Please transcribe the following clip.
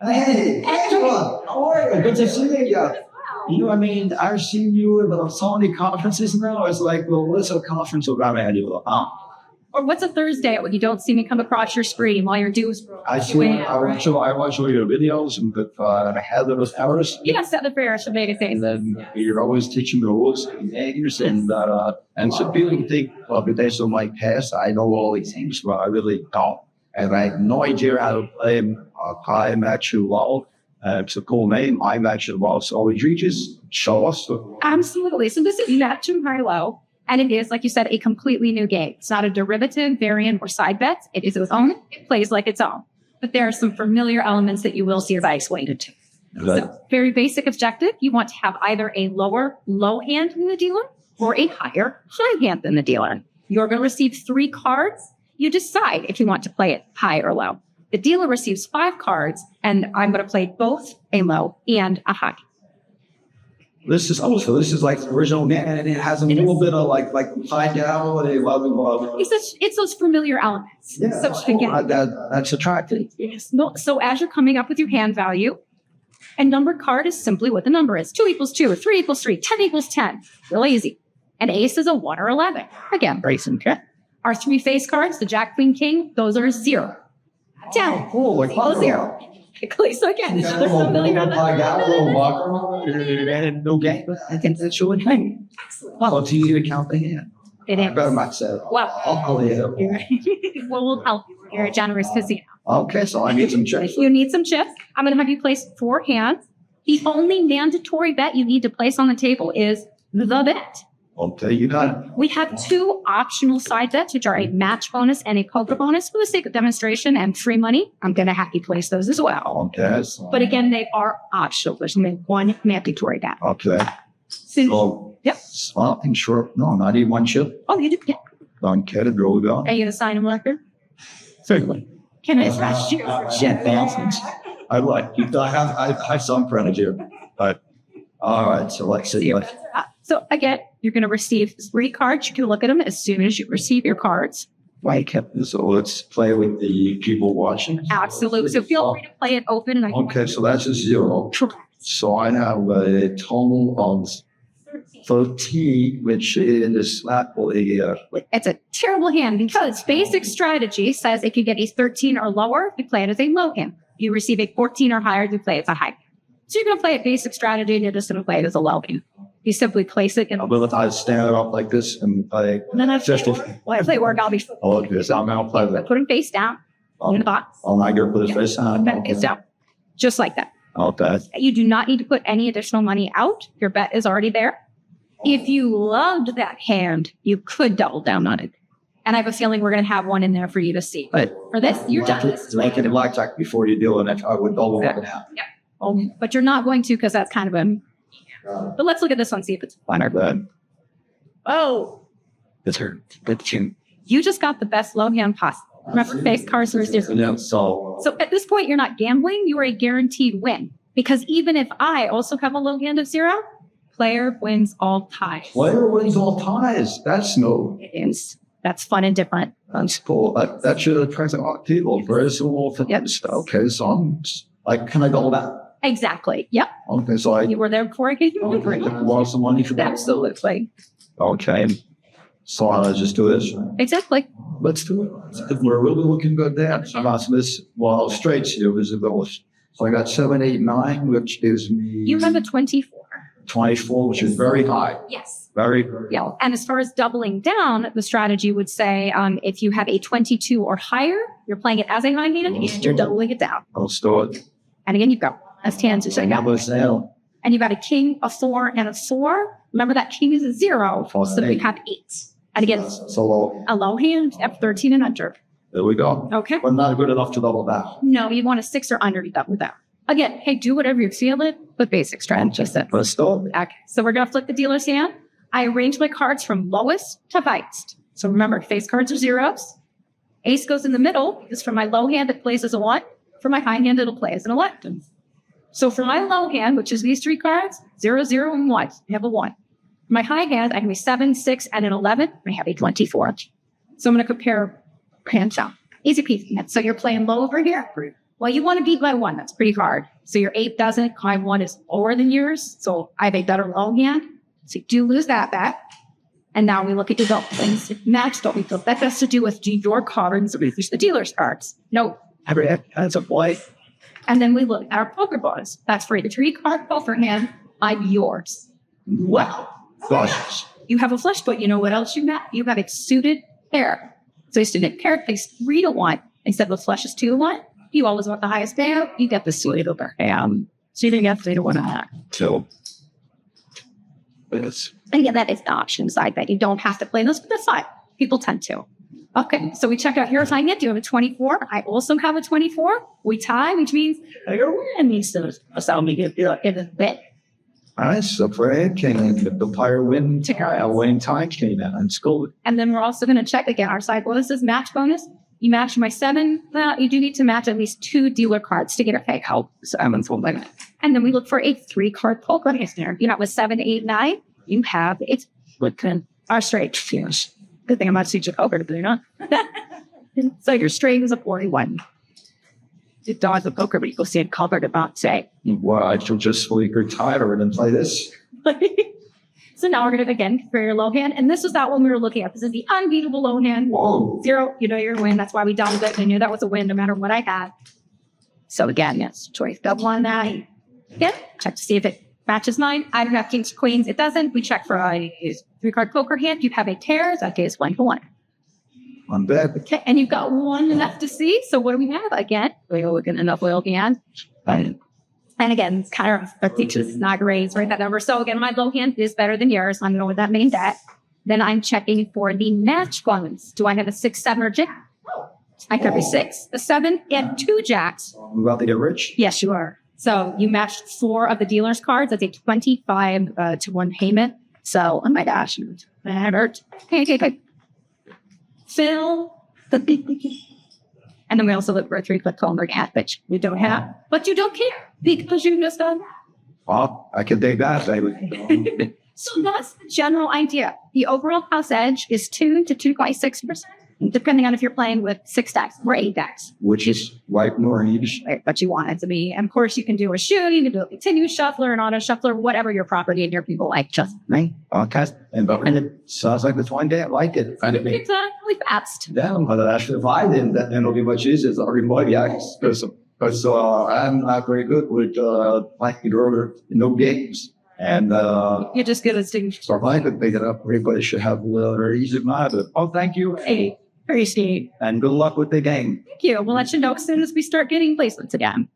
Hey, Angela, how are you? Good to see you. You know what I mean? I've seen you at so many conferences now. It's like, well, what's a conference about annual? Or what's a Thursday when you don't see me come across your screen while you're doing? I watch your videos and I have those hours. Yes, at the fair, should make it And then you're always teaching the rules and behaviors and some people think, well, based on my past, I know all these things, but I really don't. And I have no idea how to play I'm actually well. It's a cool name. I'm actually well. So would you just show us? Absolutely. So this is Neptune High-Low. And it is, like you said, a completely new game. It's not a derivative, variant, or side bet. It is its own. It plays like its own. But there are some familiar elements that you will see as I explained it to you. So, very basic objective. You want to have either a lower low hand than the dealer or a higher high hand than the dealer. You're going to receive 3 cards. You decide if you want to play it high or low. The dealer receives 5 cards, and I'm going to play both a low and a high. This is like the original game, and it has a little bit of like high down. It's those familiar elements. Yeah, so again, that's attractive. Yes. No, so as you're coming up with your hand value, a numbered card is simply what the number is. 2 equals 2, 3 equals 3, 10 equals 10. Real easy. An ace is a 1 or 11. Again, very simple. Our 3 face cards, the Jack, Queen, King, those are 0. 10. All 0. So again, it's just familiar. No game. I think that's your thing. Well, it's easy to count the hand. It is. Better myself. Well, we'll help you. You're a generous casino. Okay, so I need some chips. You need some chips. I'm going to have you place 4 hands. The only mandatory bet you need to place on the table is the bet. Okay, you got it. We have 2 optional side bets, which are a match bonus and a poker bonus. For the sake of demonstration and free money, I'm going to have you place those as well. Okay. But again, they are optional. There's only 1 mandatory bet. Okay. So, yep. Well, I'm sure. No, not even 1 chip. Oh, you did? Yeah. Don't care to go down. Are you going to sign him, record? Certainly. Can I scratch you for chip thousands? I like you. I have some friends here. But all right, so let's see. So again, you're going to receive 3 cards. You can look at them as soon as you receive your cards. Right. So let's play with the people watching. Absolutely. So feel free to play it open. And okay, so that's a 0. Correct. So I have a total of 13, which is not really... It's a terrible hand because basic strategy says if you get a 13 or lower, you play it as a low hand. If you receive a 14 or higher, you play it as a high hand. So you're going to play it basic strategy and you're just going to play it as a low hand. You simply place it in a... Will I stand it up like this and play... Then I play work, I'll be... Oh, okay, so I'm going to play that. Put him face down in the box. Oh, now you're put his face down? Face down. Just like that. Okay. You do not need to put any additional money out. Your bet is already there. If you loved that hand, you could double down on it. And I have a feeling we're going to have one in there for you to see. But for this, you're done. Make it a blackjack before you do it. I would double it now. Yeah. But you're not going to because that's kind of a... But let's look at this one, see if it's fun or good. Oh. It's her. You just got the best low hand possible. Remember, face cards are different. Yeah, so at this point, you're not gambling. You are a guaranteed win. Because even if I also have a low hand of 0, player wins all ties. Player wins all ties. That's no... It is. That's fun and different. That's cool. That should have tried to table. Very small. Yep. Okay, so I'm like, can I go back? Exactly. Yep. Okay, so you were there before I gave you want some money for that? Absolutely. Okay. So I'll just do this. Exactly. Let's do it. If we're really looking good there. Well, straight here is the lowest. So I got 7, 8, 9, which gives me... You have a 24. 24, which is very high. Yes. Very. Yeah. And as far as doubling down, the strategy would say if you have a 22 or higher, you're playing it as a high hand and you're doubling it down. Let's do it. And again, you've got best hands. And you've got a king, a 4, and a 4. Remember that king is a 0, so we have 8. And again, so a low hand, F13 and under. There we go. Okay. But not good enough to double down. No, you want a 6 or under to double down. Again, hey, do whatever you're feeling, but basic strategy. Let's do it. Okay. So we're going to flip the dealer's hand. I arrange my cards from lowest to highest. So remember, face cards are 0s. Ace goes in the middle because for my low hand, it plays as a 1. For my high hand, it'll play as an 11. So for my low hand, which is these 3 cards, 0, 0, and 1, I have a 1. For my high hand, I have a 7, 6, and an 11. I have a 24. So I'm going to compare hands out. Easy peasy. So you're playing low over here. Well, you want to beat my 1. That's pretty hard. So your 8 doesn't. My 1 is lower than yours. So I have a better low hand. So you do lose that bet. And now we look at your vote. Things match what we feel. That has to do with your cards versus the dealer's cards. No. That's a play. And then we look at our poker bonus. That's for a 3-card poker hand. I'm yours. Wow. Flushes. You have a flush, but you know what else you have? You have a suited pair. So a suited pair pays 3 to 1 instead of flush is 2 to 1. You always want the highest payout. You get the suited pair. So you didn't get 3 to 1 on that. So, it's And again, that is the option side bet. You don't have to play those, but that's fine. People tend to. Okay, so we checked out here's how I get. You have a 24. I also have a 24. We tie, which means you're winning. So me get in a bet. nice. So Fred came in the player win. Winning time came in and scored. And then we're also going to check again our side bonus, match bonus. You match my 7. Well, you do need to match at least 2 dealer cards to get a payout. So I'm in full limit. And then we look for a 3-card poker hand there. You know, with 7, 8, 9, you have it's looking our straight. Yes. Good thing I'm not teaching poker to do, not. So your straight is a 41. It does a poker, but you go see it covered about say. Well, I should just sleep retired and play this. So now we're going to again compare your low hand. And this was that one we were looking at. This is the unbeatable low hand. Whoa. 0, you know you're a win. That's why we doubled it. I knew that was a win no matter what I had. So again, yes, choice double on that. Again, check to see if it matches mine. I don't have kings, queens. It doesn't. We check for a 3-card poker hand. You have a pair. That is 1 to 1. I'm bad. Okay, and you've got 1 left to see. So what do we have? Again, we look at enough oil hand. And again, it's kind of our teachers not raised, right? That number. So again, my low hand is better than yours. I don't know what that means. Then I'm checking for the match ones. Do I have a 6, 7, or jack? I could be 6, a 7, and 2 jacks. I'm about to get rich. Yes, you are. So you matched 4 of the dealer's cards. That's a 25 to 1 payment. So, oh my gosh, that hurt. Okay. Phil. And then we also look for a 3-click Comer hat, which you don't have. But you don't care because you just done that. Well, I can take that. I would. So that's the general idea. The overall house edge is 2 to 2.6%, depending on if you're playing with 6 decks or 8 decks. Which is right more each. But you want it to be. And of course, you can do a shoe, you can do a continuous shuffler, an auto shuffler, whatever your property and your people like. Just right. Okay. And it sounds like the one day I like it. And it makes exactly fast. down. But actually, if I didn't, then it'll be much easier. So everybody, because I'm not very good with playing earlier, no games. And You're just good at sticking. so if I could pick it up, everybody should have a little very easy mind. Oh, thank you. Hey, appreciate. And good luck with the game. Thank you. We'll let you know as soon as we start getting placements again.